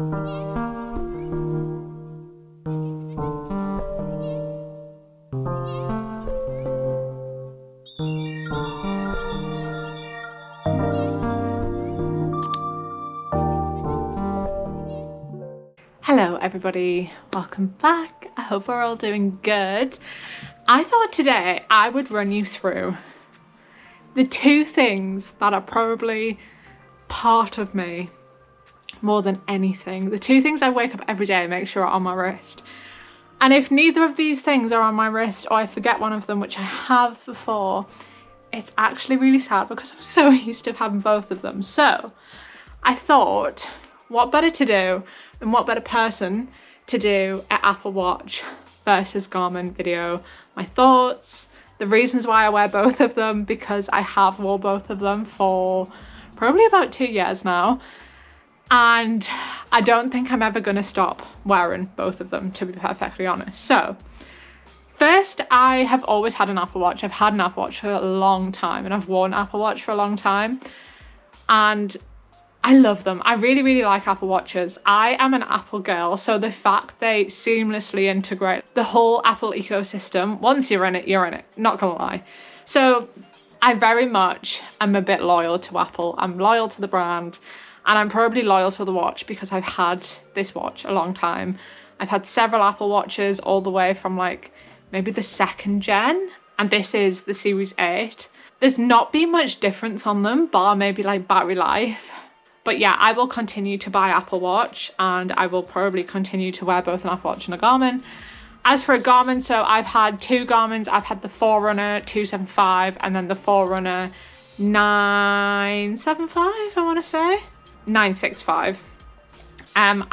Hello everybody, welcome back. I hope we're all doing good. I thought today I would run you through the two things that are probably part of me more than anything. The two things I wake up every day and make sure are on my wrist. And if neither of these things are on my wrist or I forget one of them, which I have before, it's actually really sad because I'm so used to having both of them. So I thought, what better to do and what better person to do an Apple Watch versus Garmin video. My thoughts, the reasons why I wear both of them, because I have worn both of them for probably about 2 years now. And I don't think I'm ever going to stop wearing both of them, to be perfectly honest. So first, I have always had an Apple Watch. I've had an Apple Watch for a long time and I've worn an Apple Watch for a long time. And I love them. I really, really like Apple Watches. I am an Apple girl, so the fact they seamlessly integrate the whole Apple ecosystem, once you're in it, you're in it, not gonna lie. So I very much am a bit loyal to Apple. I'm loyal to the brand, and I'm probably loyal to the watch because I've had this watch a long time. I've had several Apple Watches all the way from like maybe the 2nd gen, and this is the Series 8. There's not been much difference on them, bar maybe like battery life. But yeah, I will continue to buy Apple Watch and I will probably continue to wear both an Apple Watch and a Garmin. As for a Garmin, so I've had two Garmins. I've had the Forerunner 275 and then the Forerunner 975, I want to say. 965. And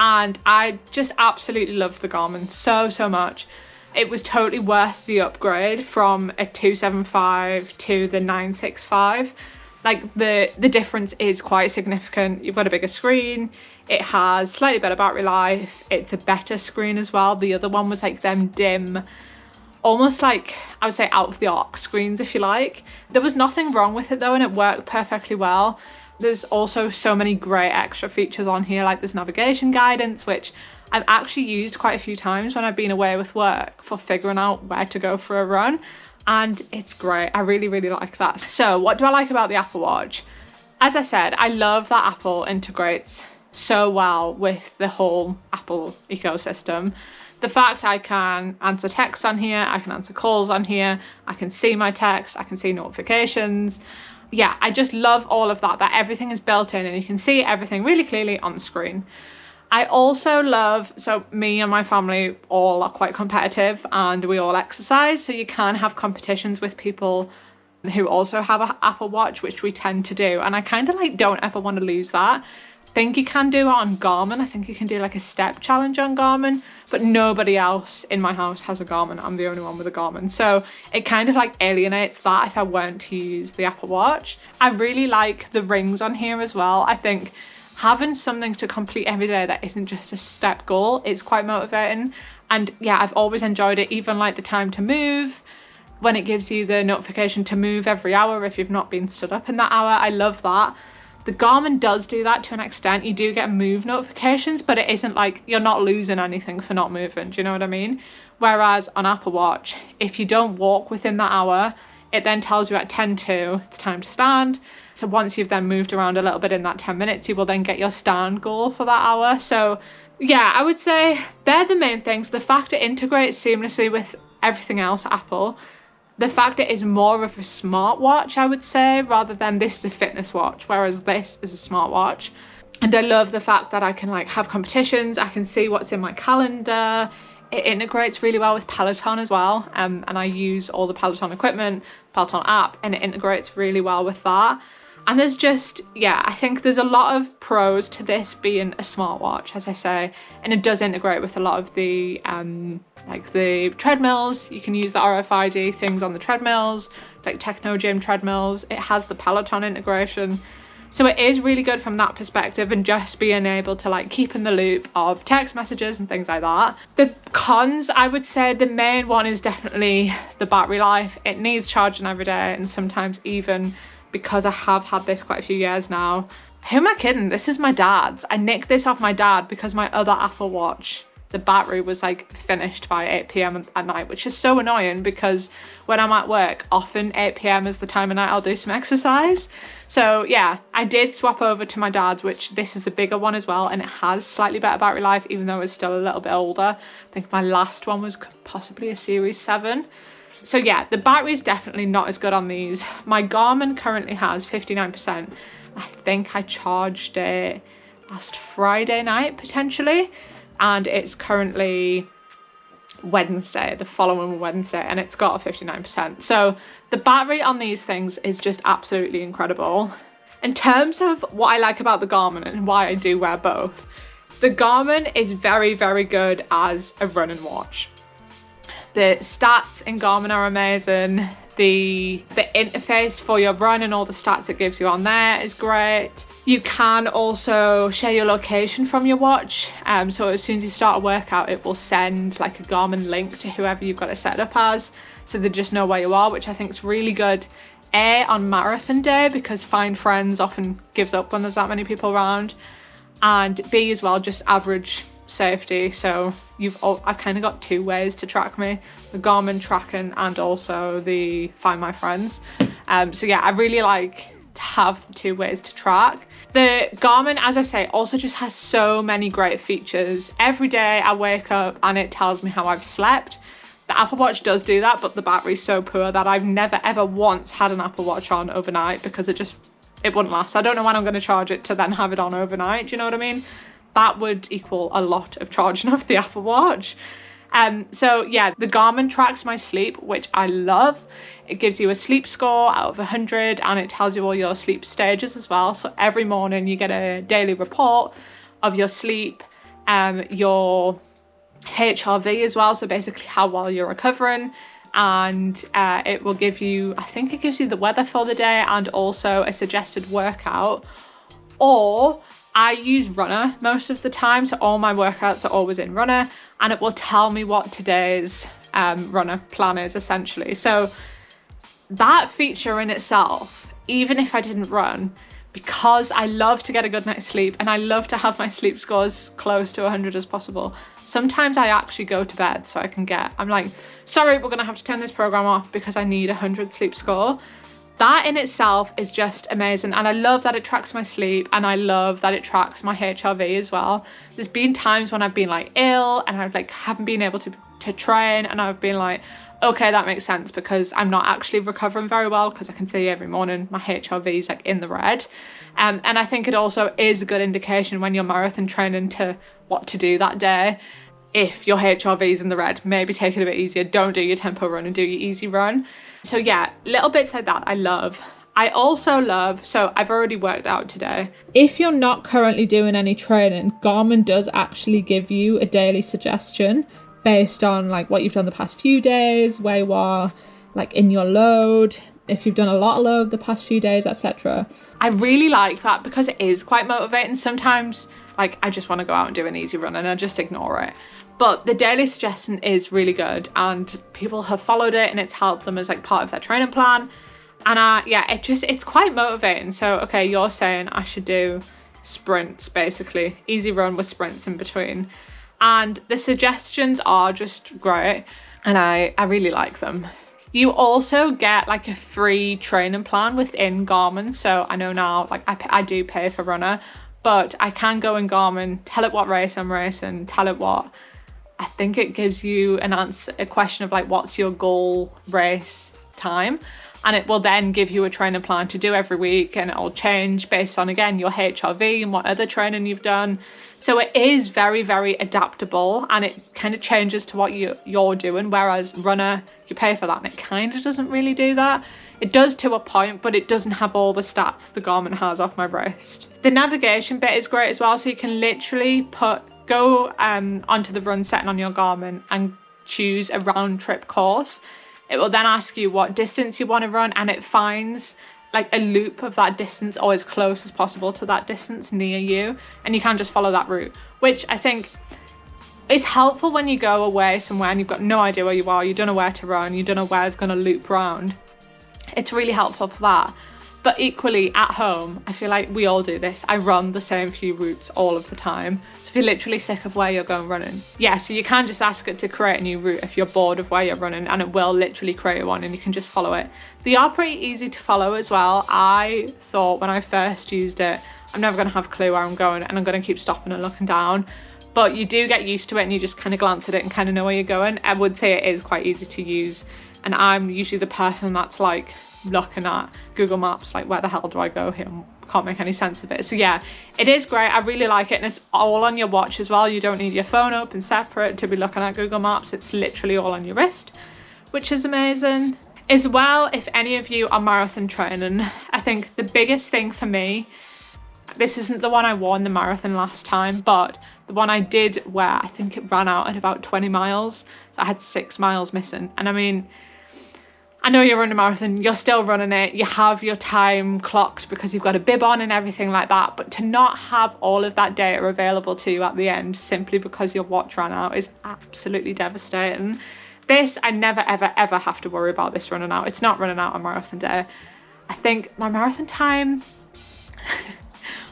I just absolutely love the Garmin so much. It was totally worth the upgrade from a 275 to the 965. Like the difference is quite significant. You've got a bigger screen, it has slightly better battery life, it's a better screen as well. The other one was like them dim, almost like I would say out of the arc screens, if you like. There was nothing wrong with it though, and it worked perfectly well. There's also so many great extra features on here, like this navigation guidance, which I've actually used quite a few times when I've been away with work for figuring out where to go for a run. And it's great. I really, really like that. So what do I like about the Apple Watch? As I said, I love that Apple integrates so well with the whole Apple ecosystem. The fact I can answer texts on here, I can answer calls on here, I can see my texts, I can see notifications. Yeah, I just love all of that everything is built in and you can see everything really clearly on the screen. I also love, so me and my family all are quite competitive and we all exercise, so you can have competitions with people who also have an Apple Watch, which we tend to do, and I kind of like don't ever want to lose that. I think you can do it on Garmin. I think you can do like a step challenge on Garmin, but nobody else in my house has a Garmin. I'm the only one with a Garmin, so it kind of like alienates that if I weren't to use the Apple Watch. I really like the rings on here as well. I think having something to complete every day that isn't just a step goal is quite motivating. And yeah, I've always enjoyed it, even like the time to move, when it gives you the notification to move every hour if you've not been stood up in that hour. I love that. The Garmin does do that to an extent. You do get move notifications, but it isn't like you're not losing anything for not moving. Do you know what I mean? Whereas on Apple Watch, if you don't walk within that hour, it then tells you at 10:02 it's time to stand. So once you've then moved around a little bit in that 10 minutes, you will then get your stand goal for that hour. So yeah, I would say they're the main things. The fact it integrates seamlessly with everything else at Apple. The fact it is more of a smartwatch, I would say, rather than this is a fitness watch, whereas this is a smartwatch. And I love the fact that I can like have competitions. I can see what's in my calendar. It integrates really well with Peloton as well. And I use all the Peloton equipment, Peloton app, and it integrates really well with that. And there's just, yeah, I think there's a lot of pros to this being a smartwatch, as I say, and it does integrate with a lot of the, like the treadmills. You can use the RFID things on the treadmills, like Techno Gym treadmills. It has the Peloton integration. So it is really good from that perspective, and just being able to like keep in the loop of text messages and things like that. The cons, I would say the main one is definitely the battery life. It needs charging every day, and sometimes even because I have had this quite a few years now, Who am I kidding? This is my dad's. I nicked this off my dad because my other Apple Watch, the battery was like finished by 8 p.m. at night, which is so annoying because when I'm at work, often 8 p.m. is the time of night I'll do some exercise. So yeah, I did swap over to my dad's, which this is a bigger one as well, and it has slightly better battery life, even though it's still a little bit older. I think my last one was possibly a Series 7. So yeah, the battery is definitely not as good on these. My Garmin currently has 59%. I think I charged it last Friday night, potentially, and it's currently Wednesday, the following Wednesday, and it's got a 59%. So the battery on these things is just absolutely incredible. In terms of what I like about the Garmin and why I do wear both, the Garmin is very, very good as a running watch. The stats in Garmin are amazing. The interface for your run and all the stats it gives you on there is great. You can also share your location from your watch. So as soon as you start a workout, it will send like a Garmin link to whoever you've got it set up as, so they just know where you are, which I think is really good. A, on marathon day, because Find Friends often gives up when there's that many people around. And B, as well, just average safety. So I've kind of got two ways to track me: the Garmin tracking and also the Find My Friends. So yeah, I really like to have the two ways to track. The Garmin, as I say, also just has so many great features. Every day I wake up and it tells me how I've slept. The Apple Watch does do that, but the battery's so poor that I've never ever once had an Apple Watch on overnight because it wouldn't last. I don't know when I'm going to charge it to then have it on overnight. Do you know what I mean? That would equal a lot of charging of the Apple Watch. So yeah, the Garmin tracks my sleep, which I love. It gives you a sleep score out of 100 and it tells you all your sleep stages as well. So every morning you get a daily report of your sleep, your HRV as well, so basically how well you're recovering, and it will give you, I think it gives you the weather for the day and also a suggested workout. Or I use Runner most of the time, so all my workouts are always in Runner, and it will tell me what today's Runner plan is essentially. So that feature in itself, even if I didn't run, because I love to get a good night's sleep and I love to have my sleep scores close to 100 as possible, sometimes I actually go to bed so I'm like, sorry, we're gonna have to turn this program off because I need 100 sleep score. That in itself is just amazing, and I love that it tracks my sleep, and I love that it tracks my HRV as well. There's been times when I've been like ill and I've like haven't been able to train, and I've been like, okay, that makes sense because I'm not actually recovering very well, because I can see every morning my HRV is like in the red. And I think it also is a good indication when you're marathon training to what to do that day. If your HRV is in the red, maybe take it a bit easier. Don't do your tempo run and do your easy run. So yeah, little bits like that I love. I also love, so I've already worked out today. If you're not currently doing any training, Garmin does actually give you a daily suggestion based on like what you've done the past few days, where you are like in your load, if you've done a lot of load the past few days, etc. I really like that because it is quite motivating. Sometimes like I just want to go out and do an easy run and I just ignore it. But the daily suggestion is really good and people have followed it and it's helped them as like part of their training plan. And yeah, it's quite motivating. So okay, you're saying I should do sprints, basically easy run with sprints in between, and the suggestions are just great and I really like them. You also get like a free training plan within Garmin. So I know now, like I do pay for Runner, but I can go in Garmin, tell it what race I'm racing, tell it what, I think it gives you an answer, a question of like, what's your goal race time? And it will then give you a training plan to do every week, and it'll change based on, again, your HRV and what other training you've done. So it is very, very adaptable and it kind of changes to what you're doing, whereas Runner, you pay for that and it kind of doesn't really do that. It does to a point, but it doesn't have all the stats the Garmin has off my wrist. The navigation bit is great as well, so you can literally go onto the run setting on your Garmin and choose a round trip course. It will then ask you what distance you want to run, and it finds like a loop of that distance or as close as possible to that distance near you, and you can just follow that route, which I think is helpful when you go away somewhere and you've got no idea where you are, you don't know where to run, you don't know where it's going to loop round. It's really helpful for that. But equally at home, I feel like we all do this. I run the same few routes all of the time. So if you're literally sick of where you're going running, yeah, so you can just ask it to create a new route if you're bored of where you're running, and it will literally create one and you can just follow it. They are pretty easy to follow as well. I thought when I first used it, I'm never going to have a clue where I'm going and I'm going to keep stopping and looking down. But you do get used to it and you just kind of glance at it and kind of know where you're going. I would say it is quite easy to use. And I'm usually the person that's like looking at Google Maps, like where the hell do I go here? Can't make any sense of it. So yeah, it is great. I really like it, and it's all on your watch as well. You don't need your phone up and separate to be looking at Google Maps. It's literally all on your wrist, which is amazing. As well, if any of you are marathon training, I think the biggest thing for me, this isn't the one I wore in the marathon last time, but the one I did wear, I think it ran out at about 20 miles. So I had 6 miles missing. And I mean, I know you're running a marathon, you're still running it, you have your time clocked because you've got a bib on and everything like that, but to not have all of that data available to you at the end simply because your watch ran out is absolutely devastating. This, I never ever ever have to worry about this running out. It's not running out on marathon day. I think my marathon time,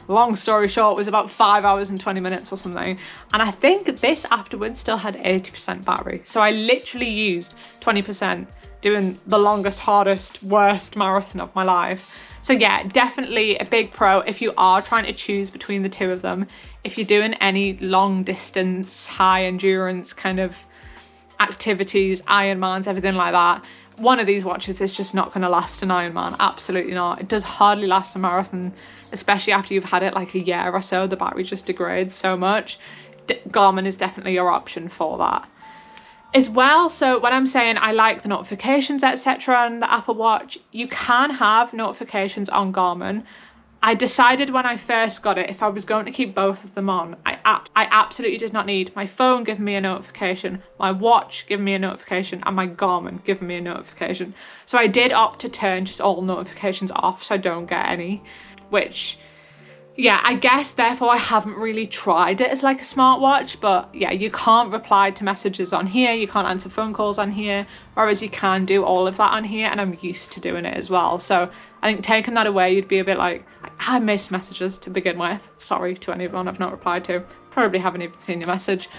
long story short, was about 5 hours and 20 minutes or something, and I think this afterwards still had 80% battery, so I literally used 20% doing the longest, hardest, worst marathon of my life. So yeah, definitely a big pro if you are trying to choose between the two of them. If you're doing any long distance, high endurance kind of activities, Ironmans, everything like that, one of these watches is just not going to last an Ironman. Absolutely not. It does hardly last a marathon, especially after you've had it like a year or so. The battery just degrades so much. Garmin is definitely your option for that as well. So when I'm saying I like the notifications etc on the Apple Watch, you can have notifications on Garmin. I decided when I first got it, if I was going to keep both of them on, I absolutely did not need my phone giving me a notification, my watch giving me a notification, and my Garmin giving me a notification. So I did opt to turn just all notifications off so I don't get any, which, yeah, I guess therefore I haven't really tried it as like a smartwatch. But yeah, you can't reply to messages on here, you can't answer phone calls on here, whereas you can do all of that on here, and I'm used to doing it as well. So I think taking that away, you'd be a bit like, I missed messages to begin with. Sorry to anyone I've not replied to, probably haven't even seen your message.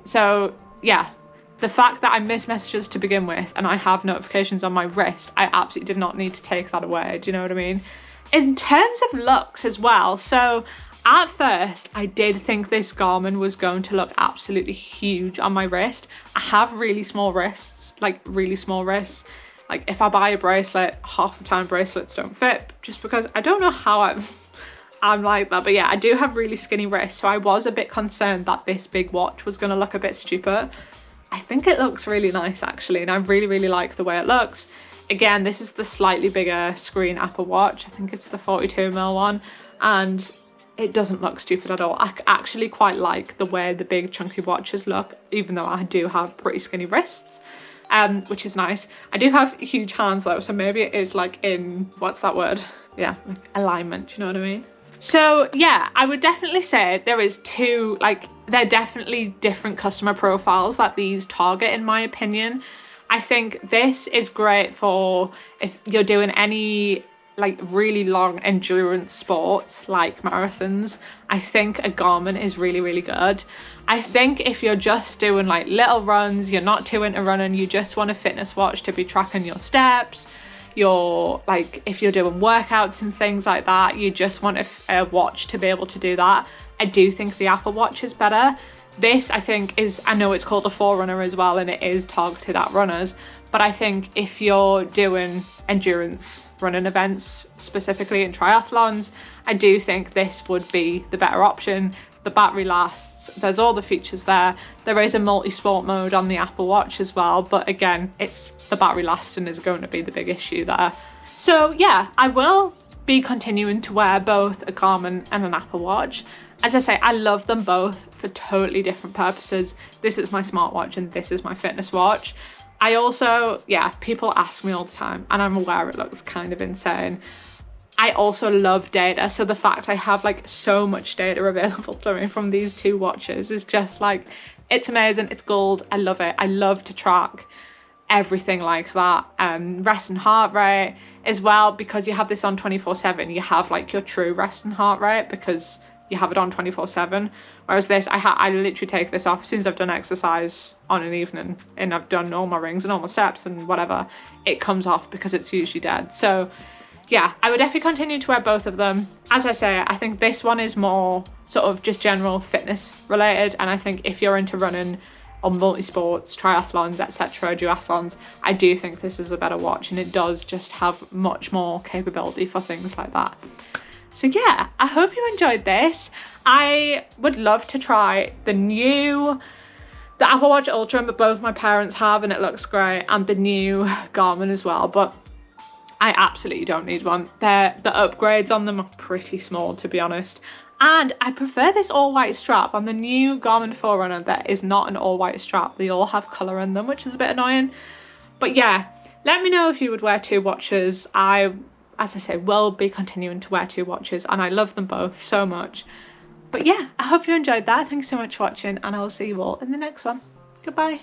So yeah, the fact that I missed messages to begin with and I have notifications on my wrist, I absolutely did not need to take that away. Do you know what I mean? In terms of looks as well, so at first I did think this Garmin was going to look absolutely huge on my wrist. I have really small wrists, like really small wrists. Like if I buy a bracelet, half the time bracelets don't fit, just because I don't know how I'm like that. But yeah, I do have really skinny wrists, so I was a bit concerned that this big watch was going to look a bit stupid. I think it looks really nice actually, and I really like the way it looks. Again, this is the slightly bigger screen Apple Watch. I think it's the 42mm one, and it doesn't look stupid at all. I actually quite like the way the big chunky watches look, even though I do have pretty skinny wrists, which is nice. I do have huge hands though, so maybe it is like in, what's that word? Yeah, like alignment, you know what I mean? So yeah, I would definitely say there is two, like, they're definitely different customer profiles that these target, in my opinion. I think this is great for if you're doing any like really long endurance sports like marathons. I think a Garmin is really good. I think if you're just doing like little runs, you're not too into running, you just want a fitness watch to be tracking your steps, you're like, if you're doing workouts and things like that, you just want a watch to be able to do that. I do think the Apple Watch is better. This, I think, is, I know it's called a forerunner as well, and it is targeted at runners, but I think if you're doing endurance running events, specifically in triathlons, I do think this would be the better option. The battery lasts, there's all the features there. There is a multi-sport mode on the Apple Watch as well, but again, it's the battery lasting is going to be the big issue there. So yeah, I will be continuing to wear both a Garmin and an Apple Watch. As I say, I love them both for totally different purposes. This is my smartwatch and this is my fitness watch. I also, yeah, people ask me all the time, and I'm aware it looks kind of insane. I also love data, so the fact I have like so much data available to me from these two watches is just like, it's amazing, it's gold, I love it. I love to track everything like that. Rest and heart rate as well, because you have this on 24/7. You have like your true rest and heart rate because you have it on 24/7, whereas this, I literally take this off as soon as I've done exercise on an evening and I've done all my rings and all my steps and whatever, it comes off because it's usually dead. So yeah, I would definitely continue to wear both of them. As I say, I think this one is more sort of just general fitness related, and I think if you're into running or multi-sports, triathlons, etc., duathlons, I do think this is a better watch, and it does just have much more capability for things like that. So yeah, I hope you enjoyed this. I would love to try the Apple Watch Ultra that both my parents have, and it looks great, and the new Garmin as well, but I absolutely don't need one. The upgrades on them are pretty small, to be honest. And I prefer this all-white strap. On the new Garmin Forerunner, there is not an all-white strap. They all have colour in them, which is a bit annoying. But yeah, let me know if you would wear 2 watches. I, as I say, will be continuing to wear 2 watches, and I love them both so much. But yeah, I hope you enjoyed that. Thanks so much for watching, and I will see you all in the next one. Goodbye.